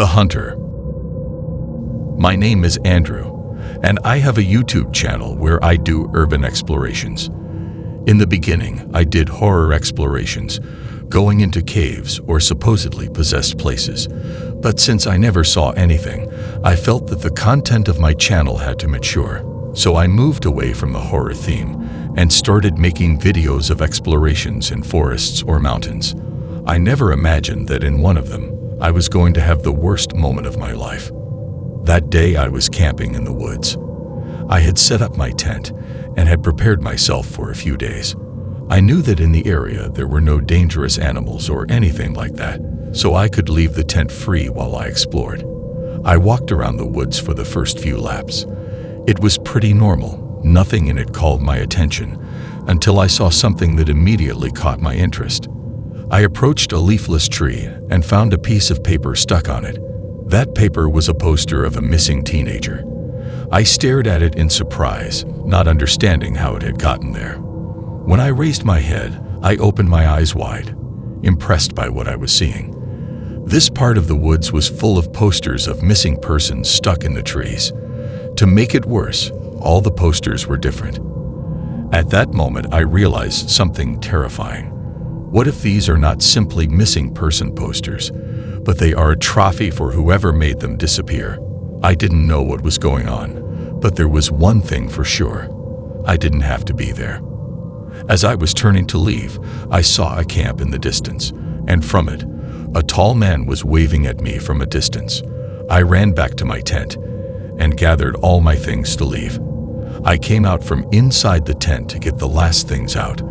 The Hunter. My name is Andrew, and I have a YouTube channel where I do urban explorations. In the beginning, I did horror explorations, going into caves or supposedly possessed places. But since I never saw anything, I felt that the content of my channel had to mature. So I moved away from the horror theme and started making videos of explorations in forests or mountains. I never imagined that in one of them, I was going to have the worst moment of my life. That day I was camping in the woods. I had set up my tent and had prepared myself for a few days. I knew that in the area there were no dangerous animals or anything like that, so I could leave the tent free while I explored. I walked around the woods for the first few laps. It was pretty normal, nothing in it called my attention, until I saw something that immediately caught my interest. I approached a leafless tree and found a piece of paper stuck on it. That paper was a poster of a missing teenager. I stared at it in surprise, not understanding how it had gotten there. When I raised my head, I opened my eyes wide, impressed by what I was seeing. This part of the woods was full of posters of missing persons stuck in the trees. To make it worse, all the posters were different. At that moment, I realized something terrifying. What if these are not simply missing person posters, but they are a trophy for whoever made them disappear? I didn't know what was going on, but there was one thing for sure. I didn't have to be there. As I was turning to leave, I saw a camp in the distance, and from it, a tall man was waving at me from a distance. I ran back to my tent and gathered all my things to leave. I came out from inside the tent to get the last things out,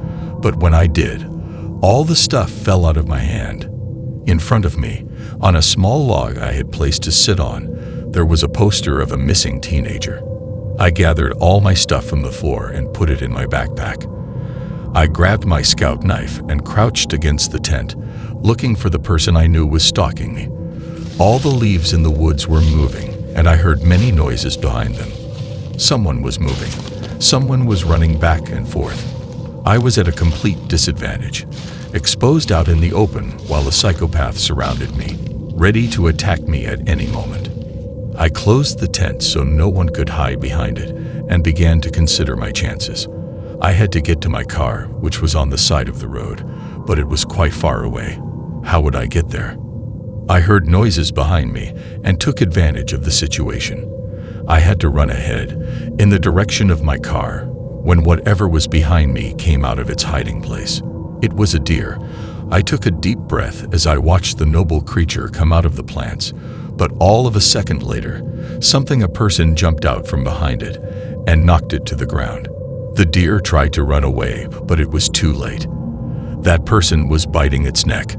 but when I did, all the stuff fell out of my hand. In front of me, on a small log I had placed to sit on, there was a poster of a missing teenager. I gathered all my stuff from the floor and put it in my backpack. I grabbed my scout knife and crouched against the tent, looking for the person I knew was stalking me. All the leaves in the woods were moving, and I heard many noises behind them. Someone was moving. Someone was running back and forth. I was at a complete disadvantage, exposed out in the open while a psychopath surrounded me, ready to attack me at any moment. I closed the tent so no one could hide behind it and began to consider my chances. I had to get to my car, which was on the side of the road, but it was quite far away. How would I get there? I heard noises behind me and took advantage of the situation. I had to run ahead, in the direction of my car, when whatever was behind me came out of its hiding place. It was a deer. I took a deep breath as I watched the noble creature come out of the plants, but all of a second later, a person jumped out from behind it and knocked it to the ground. The deer tried to run away, but it was too late. That person was biting its neck.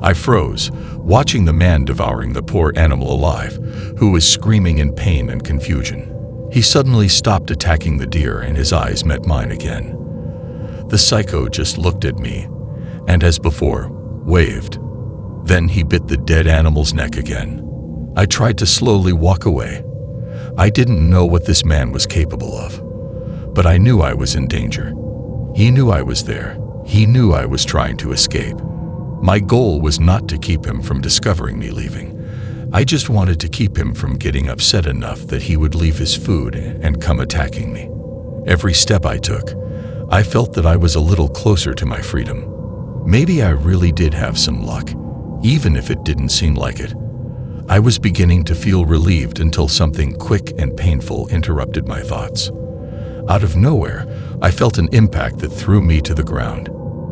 I froze, watching the man devouring the poor animal alive, who was screaming in pain and confusion. He suddenly stopped attacking the deer and his eyes met mine again. The psycho just looked at me, and as before, waved. Then he bit the dead animal's neck again. I tried to slowly walk away. I didn't know what this man was capable of, but I knew I was in danger. He knew I was there. He knew I was trying to escape. My goal was not to keep him from discovering me leaving. I just wanted to keep him from getting upset enough that he would leave his food and come attacking me. Every step I took, I felt that I was a little closer to my freedom. Maybe I really did have some luck, even if it didn't seem like it. I was beginning to feel relieved until something quick and painful interrupted my thoughts. Out of nowhere, I felt an impact that threw me to the ground,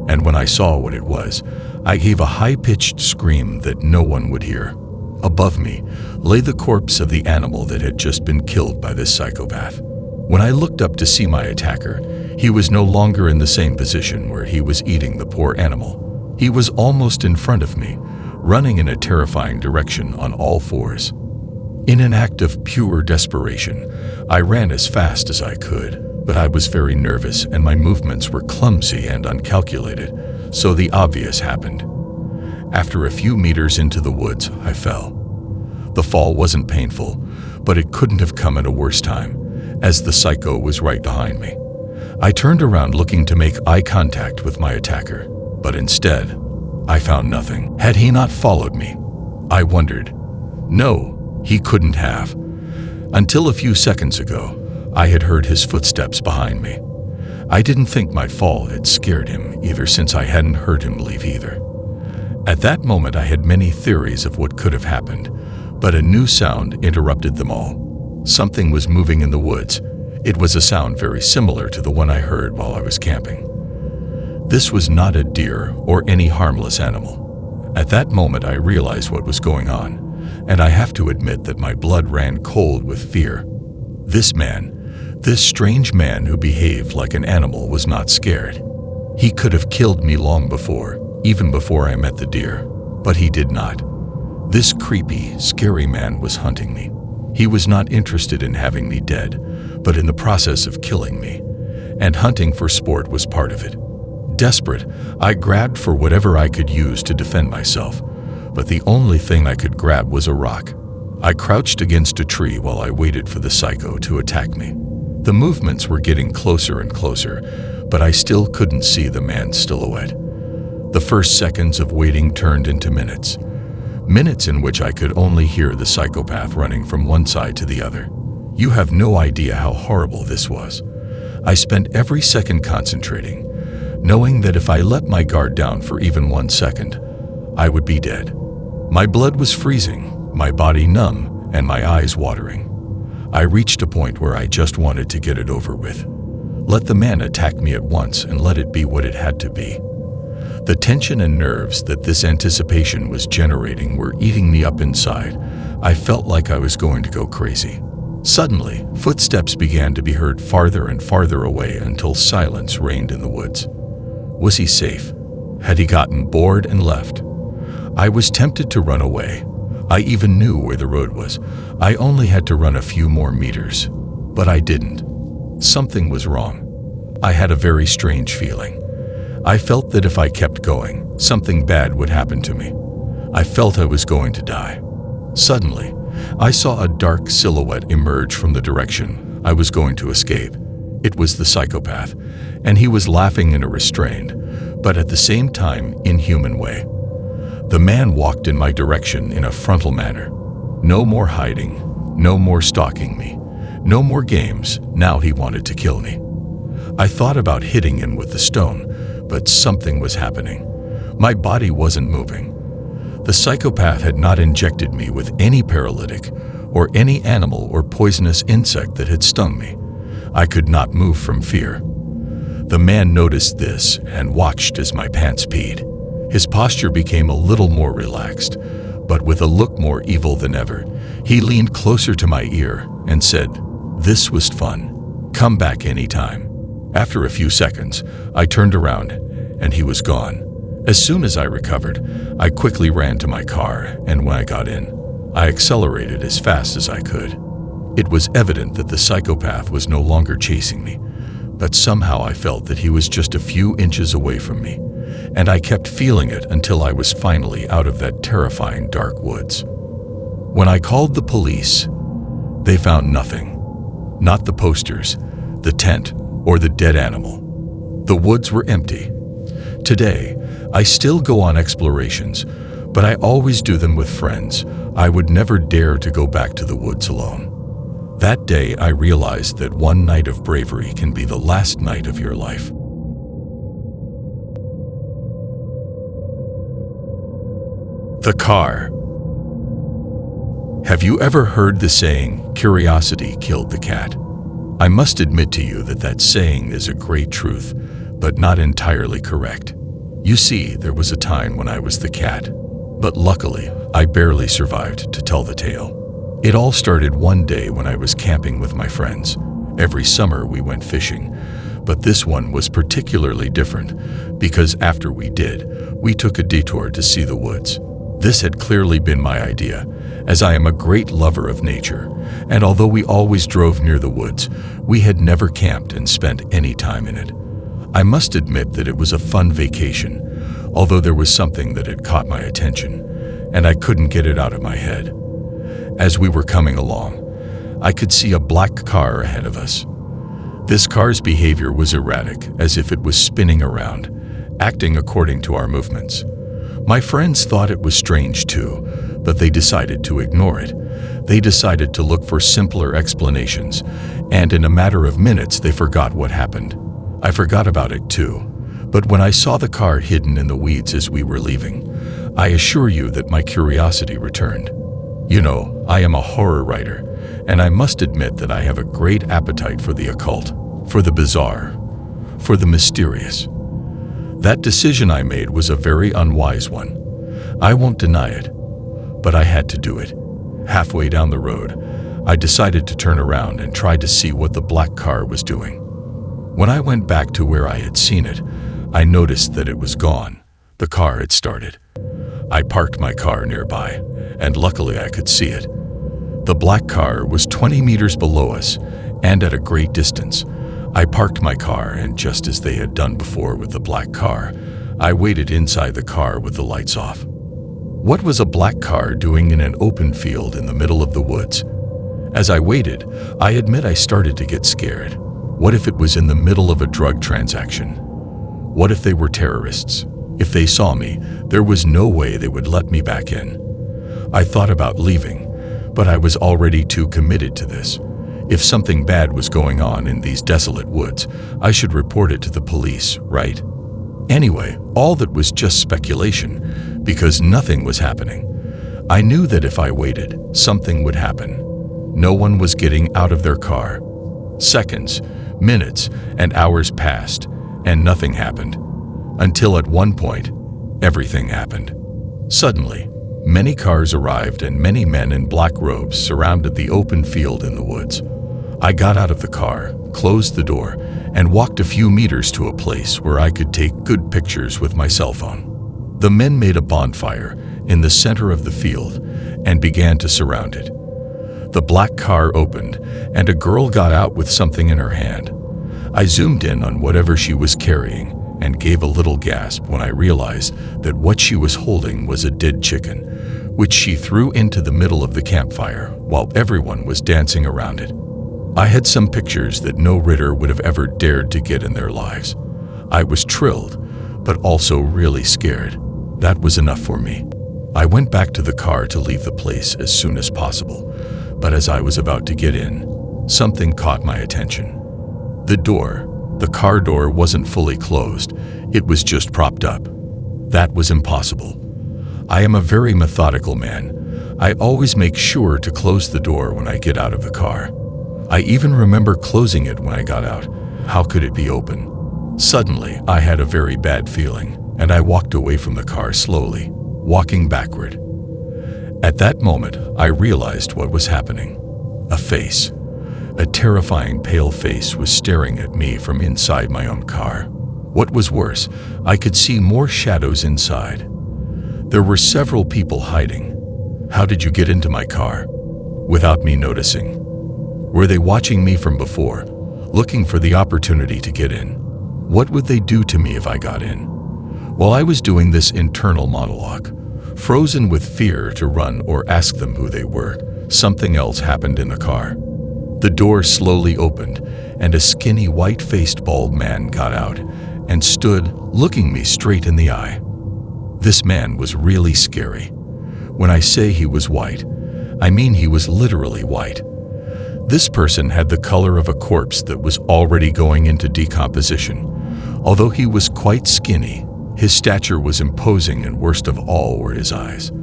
and when I saw what it was, I gave a high-pitched scream that no one would hear. Above me lay the corpse of the animal that had just been killed by this psychopath. When I looked up to see my attacker, he was no longer in the same position where he was eating the poor animal. He was almost in front of me, running in a terrifying direction on all fours. In an act of pure desperation, I ran as fast as I could, but I was very nervous and my movements were clumsy and uncalculated, so the obvious happened. After a few meters into the woods, I fell. The fall wasn't painful, but it couldn't have come at a worse time, as the psycho was right behind me. I turned around looking to make eye contact with my attacker, but instead, I found nothing. Had he not followed me? I wondered. No, he couldn't have. Until a few seconds ago, I had heard his footsteps behind me. I didn't think my fall had scared him either, since I hadn't heard him leave either. At that moment, I had many theories of what could have happened, but a new sound interrupted them all. Something was moving in the woods. It was a sound very similar to the one I heard while I was camping. This was not a deer or any harmless animal. At that moment, I realized what was going on, and I have to admit that my blood ran cold with fear. This strange man who behaved like an animal, was not scared. He could have killed me long before, even before I met the deer, but he did not. This creepy, scary man was hunting me. He was not interested in having me dead, but in the process of killing me, and hunting for sport was part of it. Desperate, I grabbed for whatever I could use to defend myself, but the only thing I could grab was a rock. I crouched against a tree while I waited for the psycho to attack me. The movements were getting closer and closer, but I still couldn't see the man's silhouette. The first seconds of waiting turned into minutes. Minutes in which I could only hear the psychopath running from one side to the other. You have no idea how horrible this was. I spent every second concentrating, knowing that if I let my guard down for even 1 second, I would be dead. My blood was freezing, my body numb, and my eyes watering. I reached a point where I just wanted to get it over with. Let the man attack me at once and let it be what it had to be. The tension and nerves that this anticipation was generating were eating me up inside. I felt like I was going to go crazy. Suddenly, footsteps began to be heard farther and farther away until silence reigned in the woods. Was he safe? Had he gotten bored and left? I was tempted to run away. I even knew where the road was. I only had to run a few more meters, but I didn't. Something was wrong. I had a very strange feeling. I felt that if I kept going, something bad would happen to me. I felt I was going to die. Suddenly, I saw a dark silhouette emerge from the direction I was going to escape. It was the psychopath, and he was laughing in a restrained, but at the same time inhuman way. The man walked in my direction in a frontal manner. No more hiding, no more stalking me, no more games. Now he wanted to kill me. I thought about hitting him with the stone, but something was happening. My body wasn't moving. The psychopath had not injected me with any paralytic or any animal or poisonous insect that had stung me. I could not move from fear. The man noticed this and watched as my pants peed. His posture became a little more relaxed, but with a look more evil than ever. He leaned closer to my ear and said, "This was fun. Come back anytime." After a few seconds, I turned around and he was gone. As soon as I recovered, I quickly ran to my car, and when I got in, I accelerated as fast as I could. It was evident that the psychopath was no longer chasing me, but somehow I felt that he was just a few inches away from me, and I kept feeling it until I was finally out of that terrifying dark woods. When I called the police, they found nothing. Not the posters, the tent, or the dead animal. The woods were empty. Today, I still go on explorations, but I always do them with friends. I would never dare to go back to the woods alone. That day, I realized that one night of bravery can be the last night of your life. The car. Have you ever heard the saying, "Curiosity killed the cat"? I must admit to you that that saying is a great truth, but not entirely correct. You see, there was a time when I was the cat, but luckily, I barely survived to tell the tale. It all started one day when I was camping with my friends. Every summer we went fishing, but this one was particularly different because after we did, we took a detour to see the woods. This had clearly been my idea, as I am a great lover of nature, and although we always drove near the woods, we had never camped and spent any time in it. I must admit that it was a fun vacation, although there was something that had caught my attention, and I couldn't get it out of my head. As we were coming along, I could see a black car ahead of us. This car's behavior was erratic, as if it was spinning around, acting according to our movements. My friends thought it was strange too, but they decided to ignore it. They decided to look for simpler explanations, and in a matter of minutes they forgot what happened. I forgot about it too, but when I saw the car hidden in the weeds as we were leaving, I assure you that my curiosity returned. You know, I am a horror writer, and I must admit that I have a great appetite for the occult, for the bizarre, for the mysterious. That decision I made was a very unwise one. I won't deny it, but I had to do it. Halfway down the road, I decided to turn around and try to see what the black car was doing. When I went back to where I had seen it, I noticed that it was gone. The car had started. I parked my car nearby, and luckily I could see it. The black car was 20 meters below us, and at a great distance. I parked my car, and just as they had done before with the black car, I waited inside the car with the lights off. What was a black car doing in an open field in the middle of the woods? As I waited, I admit I started to get scared. What if it was in the middle of a drug transaction? What if they were terrorists? If they saw me, there was no way they would let me back in. I thought about leaving, but I was already too committed to this. If something bad was going on in these desolate woods, I should report it to the police, right? Anyway, all that was just speculation, because nothing was happening. I knew that if I waited, something would happen. No one was getting out of their car. Seconds, minutes, and hours passed, and nothing happened. Until at one point, everything happened. Suddenly, many cars arrived and many men in black robes surrounded the open field in the woods. I got out of the car, closed the door, and walked a few meters to a place where I could take good pictures with my cell phone. The men made a bonfire in the center of the field and began to surround it. The black car opened, and a girl got out with something in her hand. I zoomed in on whatever she was carrying and gave a little gasp when I realized that what she was holding was a dead chicken, which she threw into the middle of the campfire while everyone was dancing around it. I had some pictures that no Ritter would have ever dared to get in their lives. I was thrilled, but also really scared. That was enough for me. I went back to the car to leave the place as soon as possible, but as I was about to get in, something caught my attention. The car door wasn't fully closed, it was just propped up. That was impossible. I am a very methodical man. I always make sure to close the door when I get out of the car. I even remember closing it when I got out. How could it be open? Suddenly, I had a very bad feeling, and I walked away from the car slowly, walking backward. At that moment, I realized what was happening. A face. A terrifying pale face was staring at me from inside my own car. What was worse, I could see more shadows inside. There were several people hiding. How did you get into my car? Without me noticing. Were they watching me from before, looking for the opportunity to get in? What would they do to me if I got in? While I was doing this internal monologue, frozen with fear to run or ask them who they were, something else happened in the car. The door slowly opened, and a skinny, white-faced bald man got out and stood, looking me straight in the eye. This man was really scary. When I say he was white, I mean he was literally white. This person had the color of a corpse that was already going into decomposition. Although he was quite skinny, his stature was imposing, and worst of all were his eyes.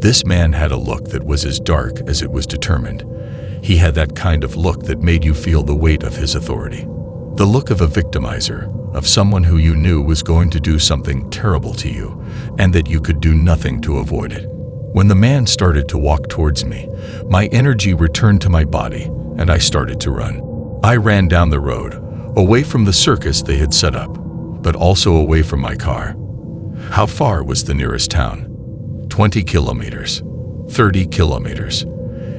This man had a look that was as dark as it was determined. He had that kind of look that made you feel the weight of his authority. The look of a victimizer, of someone who you knew was going to do something terrible to you, and that you could do nothing to avoid it. When the man started to walk towards me, my energy returned to my body, and I started to run. I ran down the road, away from the circus they had set up, but also away from my car. How far was the nearest town? 20 kilometers, 30 kilometers.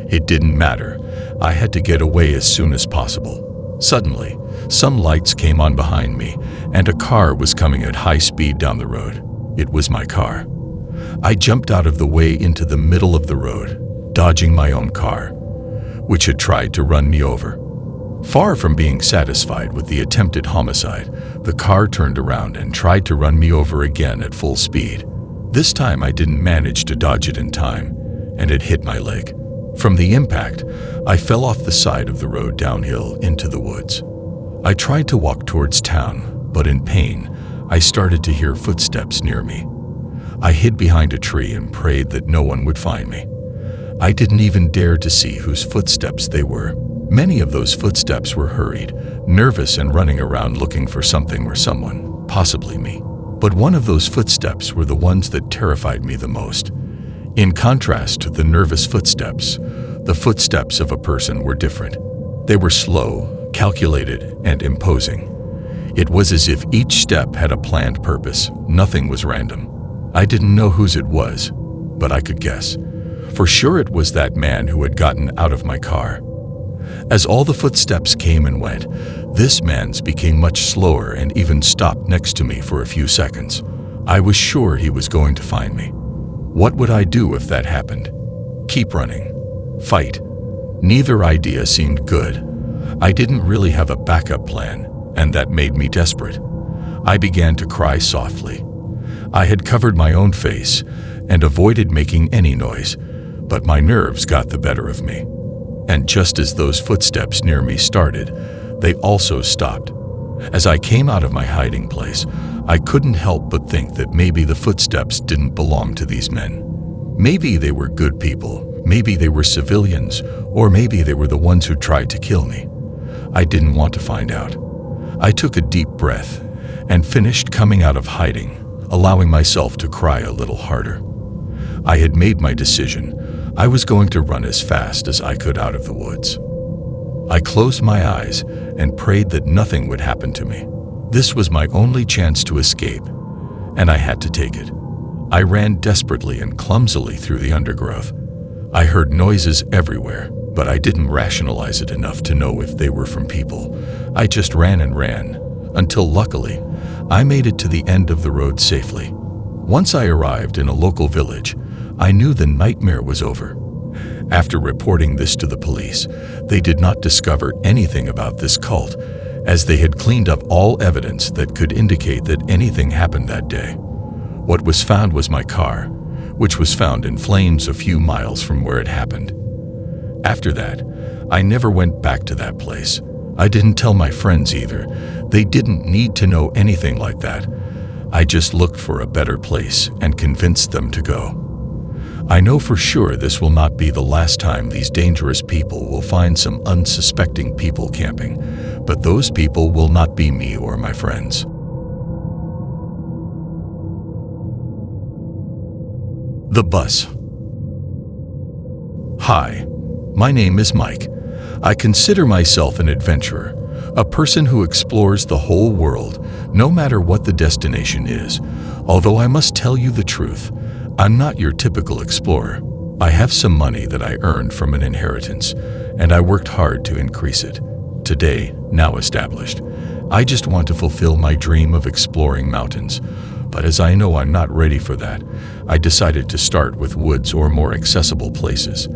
It didn't matter. I had to get away as soon as possible. Suddenly, some lights came on behind me, and a car was coming at high speed down the road. It was my car. I jumped out of the way into the middle of the road, dodging my own car, which had tried to run me over. Far from being satisfied with the attempted homicide, the car turned around and tried to run me over again at full speed. This time I didn't manage to dodge it in time, and it hit my leg. From the impact, I fell off the side of the road downhill into the woods. I tried to walk towards town, but in pain, I started to hear footsteps near me. I hid behind a tree and prayed that no one would find me. I didn't even dare to see whose footsteps they were. Many of those footsteps were hurried, nervous, and running around looking for something or someone, possibly me. But one of those footsteps were the ones that terrified me the most. In contrast to the nervous footsteps, the footsteps of a person were different. They were slow, calculated, and imposing. It was as if each step had a planned purpose. Nothing was random. I didn't know whose it was, but I could guess. For sure it was that man who had gotten out of my car. As all the footsteps came and went, this man's became much slower and even stopped next to me for a few seconds. I was sure he was going to find me. What would I do if that happened? Keep running? Fight? Neither idea seemed good. I didn't really have a backup plan, and that made me desperate. I began to cry softly. I had covered my own face and avoided making any noise, but my nerves got the better of me. And just as those footsteps near me started, they also stopped. As I came out of my hiding place, I couldn't help but think that maybe the footsteps didn't belong to these men. Maybe they were good people, maybe they were civilians, or maybe they were the ones who tried to kill me. I didn't want to find out. I took a deep breath and finished coming out of hiding, allowing myself to cry a little harder. I had made my decision. I was going to run as fast as I could out of the woods. I closed my eyes and prayed that nothing would happen to me. This was my only chance to escape, and I had to take it. I ran desperately and clumsily through the undergrowth. I heard noises everywhere, but I didn't rationalize it enough to know if they were from people. I just ran and ran, until luckily, I made it to the end of the road safely. Once I arrived in a local village, I knew the nightmare was over. After reporting this to the police, they did not discover anything about this cult, as they had cleaned up all evidence that could indicate that anything happened that day. What was found was my car, which was found in flames a few miles from where it happened. After that, I never went back to that place. I didn't tell my friends either. They didn't need to know anything like that. I just looked for a better place and convinced them to go. I know for sure this will not be the last time these dangerous people will find some unsuspecting people camping, but those people will not be me or my friends. The bus. Hi, my name is Mike. I consider myself an adventurer, a person who explores the whole world, no matter what the destination is. Although I must tell you the truth, I'm not your typical explorer. I have some money that I earned from an inheritance, and I worked hard to increase it. Today, now established, I just want to fulfill my dream of exploring mountains. But as I know I'm not ready for that, I decided to start with woods or more accessible places.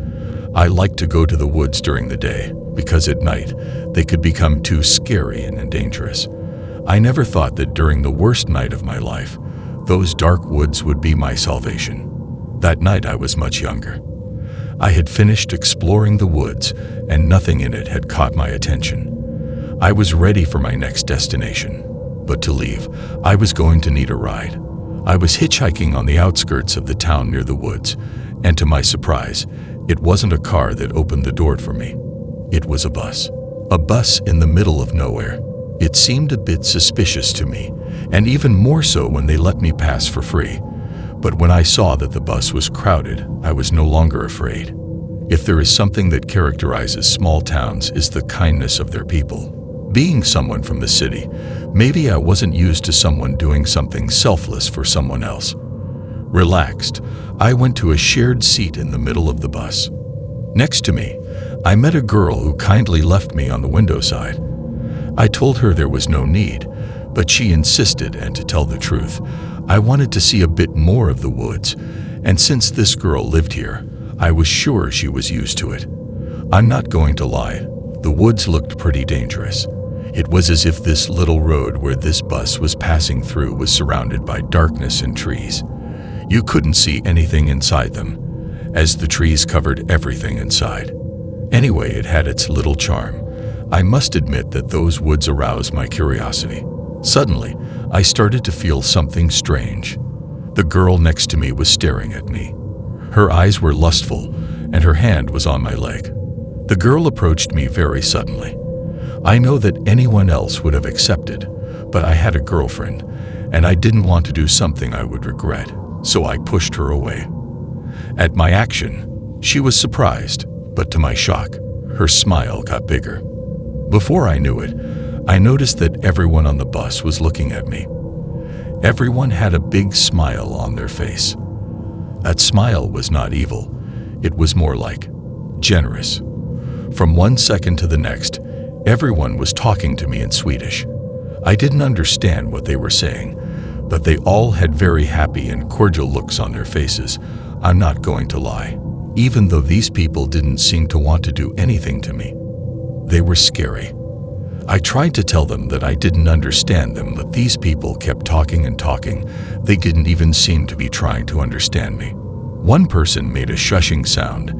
I like to go to the woods during the day, because at night, they could become too scary and dangerous. I never thought that during the worst night of my life, those dark woods would be my salvation. That night I was much younger. I had finished exploring the woods, and nothing in it had caught my attention. I was ready for my next destination, but to leave, I was going to need a ride. I was hitchhiking on the outskirts of the town near the woods, and to my surprise, it wasn't a car that opened the door for me. It was a bus. A bus in the middle of nowhere. It seemed a bit suspicious to me, and even more so when they let me pass for free. But when I saw that the bus was crowded, I was no longer afraid. If there is something that characterizes small towns, is the kindness of their people. Being someone from the city, maybe I wasn't used to someone doing something selfless for someone else. Relaxed, I went to a shared seat in the middle of the bus. Next to me, I met a girl who kindly left me on the window side. I told her there was no need, but she insisted, and to tell the truth, I wanted to see a bit more of the woods, and since this girl lived here, I was sure she was used to it. I'm not going to lie, the woods looked pretty dangerous. It was as if this little road where this bus was passing through was surrounded by darkness and trees. You couldn't see anything inside them, as the trees covered everything inside. Anyway, it had its little charm. I must admit that those woods aroused my curiosity. Suddenly, I started to feel something strange. The girl next to me was staring at me. Her eyes were lustful, and her hand was on my leg. The girl approached me very suddenly. I know that anyone else would have accepted, but I had a girlfriend, and I didn't want to do something I would regret, so I pushed her away. At my action, she was surprised, but to my shock, her smile got bigger. Before I knew it, I noticed that everyone on the bus was looking at me. Everyone had a big smile on their face. That smile was not evil, it was more like generous. From one second to the next, everyone was talking to me in Swedish. I didn't understand what they were saying, but they all had very happy and cordial looks on their faces. I'm not going to lie. Even though these people didn't seem to want to do anything to me, they were scary. I tried to tell them that I didn't understand them, but these people kept talking and talking. They didn't even seem to be trying to understand me. One person made a shushing sound,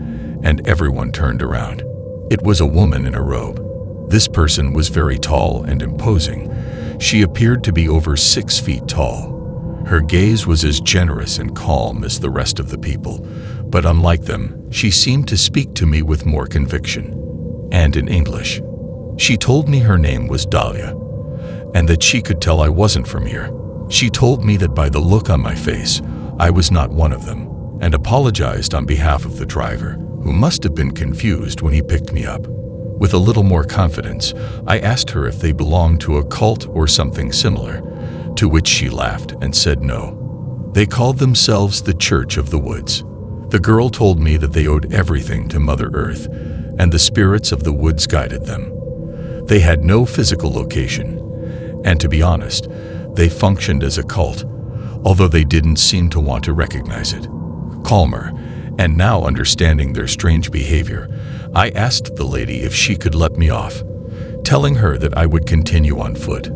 and everyone turned around. It was a woman in a robe. This person was very tall and imposing. She appeared to be over 6 feet tall. Her gaze was as generous and calm as the rest of the people, but unlike them, she seemed to speak to me with more conviction, and in English. She told me her name was Dahlia, and that she could tell I wasn't from here. She told me that by the look on my face, I was not one of them, and apologized on behalf of the driver, who must have been confused when he picked me up. With a little more confidence, I asked her if they belonged to a cult or something similar, to which she laughed and said no. They called themselves the Church of the Woods. The girl told me that they owed everything to Mother Earth, and the spirits of the woods guided them. They had no physical location, and to be honest, they functioned as a cult, although they didn't seem to want to recognize it. Calmer, and now understanding their strange behavior, I asked the lady if she could let me off, telling her that I would continue on foot.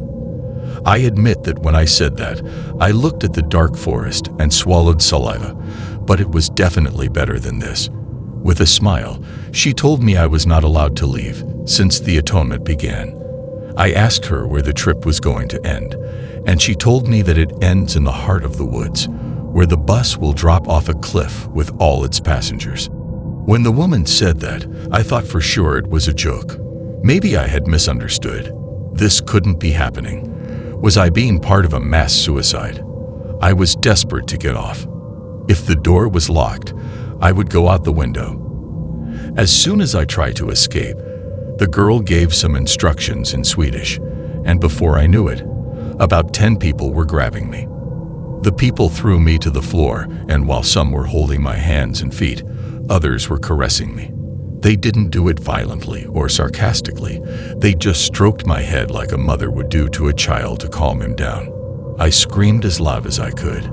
I admit that when I said that, I looked at the dark forest and swallowed saliva, but it was definitely better than this. With a smile, she told me I was not allowed to leave, since the atonement began. I asked her where the trip was going to end, and she told me that it ends in the heart of the woods, where the bus will drop off a cliff with all its passengers. When the woman said that, I thought for sure it was a joke. Maybe I had misunderstood. This couldn't be happening. Was I being part of a mass suicide? I was desperate to get off. If the door was locked, I would go out the window. As soon as I tried to escape, the girl gave some instructions in Swedish, and before I knew it, about 10 people were grabbing me. The people threw me to the floor, and while some were holding my hands and feet, others were caressing me. They didn't do it violently or sarcastically. They just stroked my head like a mother would do to a child to calm him down. I screamed as loud as I could,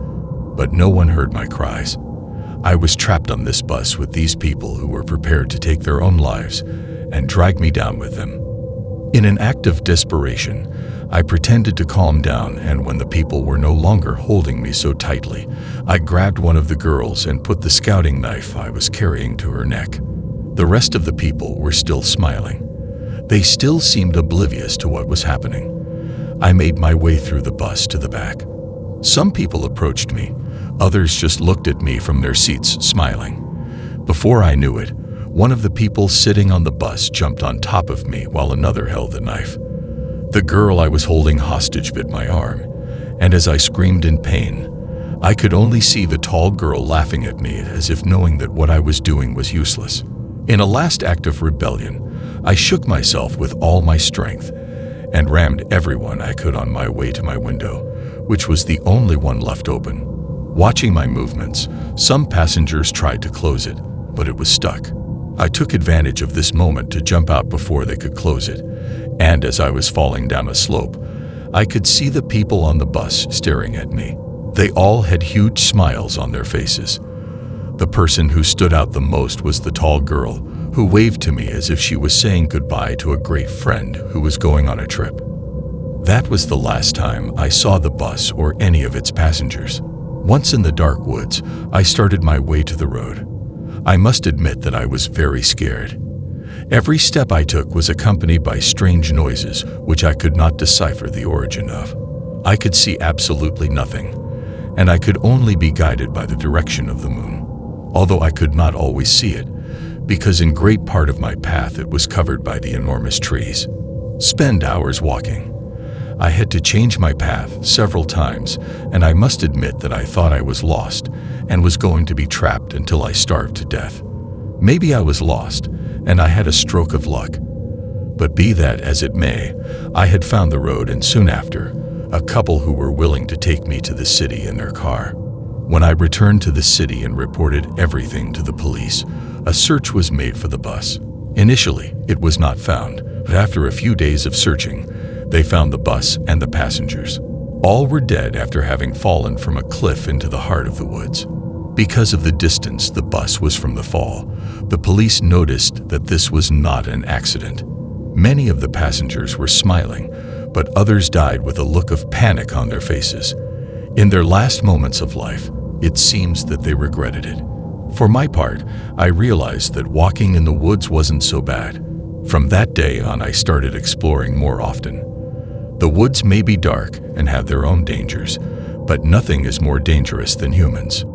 but no one heard my cries. I was trapped on this bus with these people who were prepared to take their own lives and drag me down with them. In an act of desperation, I pretended to calm down, and when the people were no longer holding me so tightly, I grabbed one of the girls and put the scouting knife I was carrying to her neck. The rest of the people were still smiling. They still seemed oblivious to what was happening. I made my way through the bus to the back. Some people approached me. Others just looked at me from their seats, smiling. Before I knew it, one of the people sitting on the bus jumped on top of me while another held the knife. The girl I was holding hostage bit my arm, and as I screamed in pain, I could only see the tall girl laughing at me as if knowing that what I was doing was useless. In a last act of rebellion, I shook myself with all my strength and rammed everyone I could on my way to my window, which was the only one left open. Watching my movements, some passengers tried to close it, but it was stuck. I took advantage of this moment to jump out before they could close it, and as I was falling down a slope, I could see the people on the bus staring at me. They all had huge smiles on their faces. The person who stood out the most was the tall girl, who waved to me as if she was saying goodbye to a great friend who was going on a trip. That was the last time I saw the bus or any of its passengers. Once in the dark woods, I started my way to the road. I must admit that I was very scared. Every step I took was accompanied by strange noises which I could not decipher the origin of. I could see absolutely nothing, and I could only be guided by the direction of the moon, although I could not always see it, because in great part of my path it was covered by the enormous trees. Spend hours walking. I had to change my path several times, and I must admit that I thought I was lost and was going to be trapped until I starved to death. Maybe I was lost, and I had a stroke of luck. But be that as it may, I had found the road, and soon after, a couple who were willing to take me to the city in their car. When I returned to the city and reported everything to the police, a search was made for the bus. Initially, it was not found, but after a few days of searching, they found the bus and the passengers. All were dead after having fallen from a cliff into the heart of the woods. Because of the distance the bus was from the fall, the police noticed that this was not an accident. Many of the passengers were smiling, but others died with a look of panic on their faces. In their last moments of life, it seems that they regretted it. For my part, I realized that walking in the woods wasn't so bad. From that day on, I started exploring more often. The woods may be dark and have their own dangers, but nothing is more dangerous than humans.